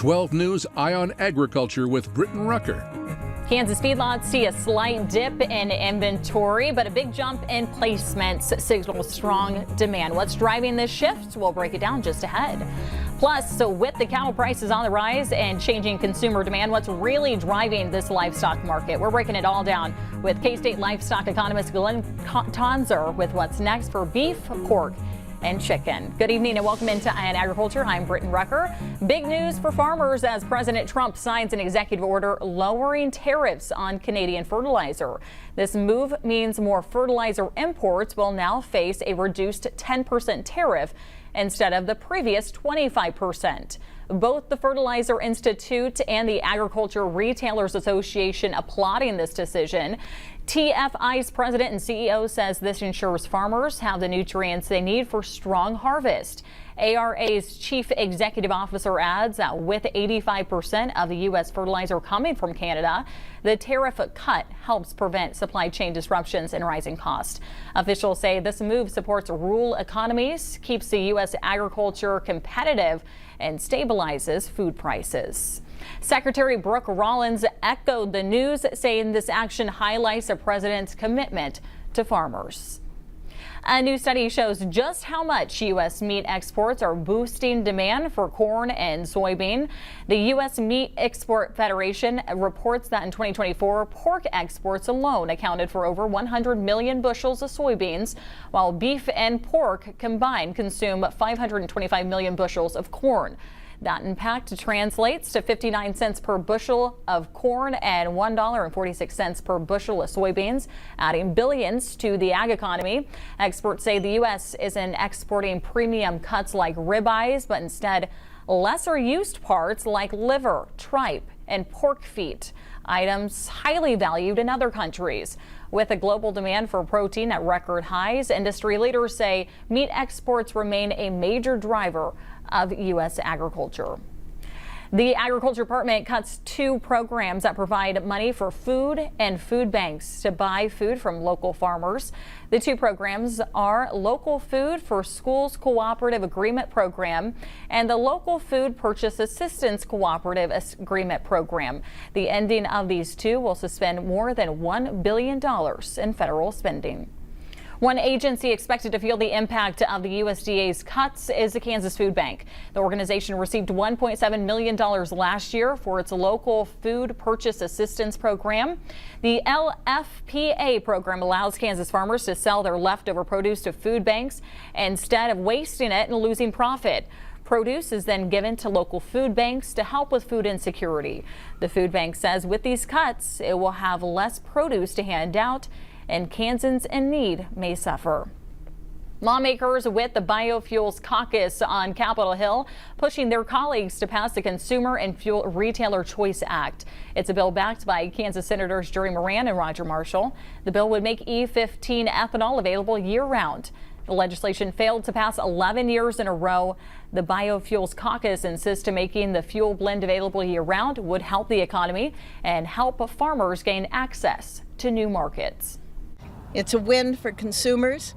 12 News Eye on Agriculture with Britton Rucker. Kansas feedlots see a slight dip in inventory, but a big jump in placements signals strong demand. What's driving this shift? We'll break it down just ahead. Plus, so with the cattle prices on the rise and changing consumer demand, what's really driving this livestock market? We're breaking it all down with K-State livestock economist Glenn Tonzer with what's next for beef, pork, and chicken. Good evening and welcome into Eye on Agriculture. I'm Britton Rucker. Big news for farmers as President Trump signs an executive order lowering tariffs on Canadian fertilizer. This move means more fertilizer imports will now face a reduced 10% tariff instead of the previous 25%. Both the Fertilizer Institute and the Agriculture Retailers Association applauding this decision. TFI's president and CEO says this ensures farmers have the nutrients they need for strong harvest. ARA's chief executive officer adds that with 85% of the U.S. fertilizer coming from Canada, the tariff cut helps prevent supply chain disruptions and rising costs. Officials say this move supports rural economies, keeps the U.S. agriculture competitive, and stabilizes food prices. Secretary Brooke Rollins echoed the news, saying this action highlights the president's commitment to farmers. A new study shows just how much U.S. meat exports are boosting demand for corn and soybean. The U.S. Meat Export Federation reports that in 2024, pork exports alone accounted for over 100 million bushels of soybeans, while beef and pork combined consume 525 million bushels of corn. That impact translates to 59 cents per bushel of corn and $1.46 per bushel of soybeans, adding billions to the ag economy. Experts say the U.S. isn't exporting premium cuts like ribeyes, but instead lesser used parts like liver, tripe, and pork feet, items highly valued in other countries. With a global demand for protein at record highs, industry leaders say meat exports remain a major driver of U.S. agriculture. The Agriculture Department cuts two programs that provide money for food and food banks to buy food from local farmers. The two programs are Local Food for Schools Cooperative Agreement Program and the Local Food Purchase Assistance Cooperative Agreement Program. The ending of these two will suspend more than $1 billion in federal spending. One agency expected to feel the impact of the USDA's cuts is the Kansas Food Bank. The organization received $1.7 million last year for its local food purchase assistance program. The LFPA program allows Kansas farmers to sell their leftover produce to food banks instead of wasting it and losing profit. Produce is then given to local food banks to help with food insecurity. The food bank says with these cuts, it will have less produce to hand out, and Kansans in need may suffer. Lawmakers with the Biofuels Caucus on Capitol Hill pushing their colleagues to pass the Consumer and Fuel Retailer Choice Act. It's a bill backed by Kansas Senators Jerry Moran and Roger Marshall. The bill would make E15 ethanol available year-round. The legislation failed to pass 11 years in a row. The Biofuels Caucus insists to making the fuel blend available year-round would help the economy and help farmers gain access to new markets. It's a win for consumers.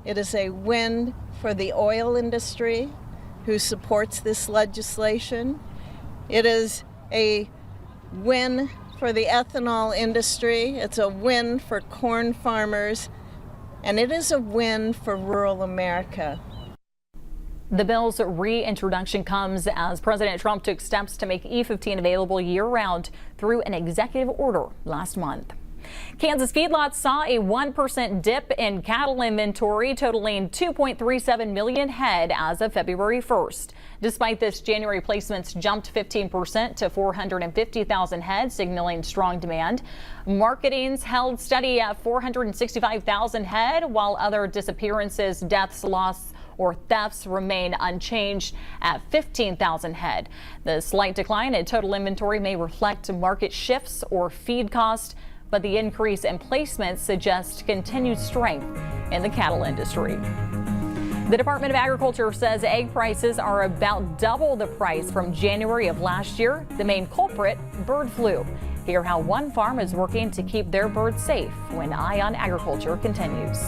It is a win for the oil industry who supports this legislation. It is a win for the ethanol industry. It's a win for corn farmers. And it is a win for rural America. The bill's reintroduction comes as President Trump took steps to make E15 available year-round through an executive order last month. Kansas feedlots saw a 1% dip in cattle inventory, totaling 2.37 million head as of February 1st. Despite this, January placements jumped 15% to 450,000 head, signaling strong demand. Marketings held steady at 465,000 head, while other disappearances, deaths, loss, or thefts remain unchanged at 15,000 head. The slight decline in total inventory may reflect market shifts or feed cost, but the increase in placements suggests continued strength in the cattle industry. The Department of Agriculture says egg prices are about double the price from January of last year. The main culprit, bird flu. Hear how one farm is working to keep their birds safe when Eye on Agriculture continues.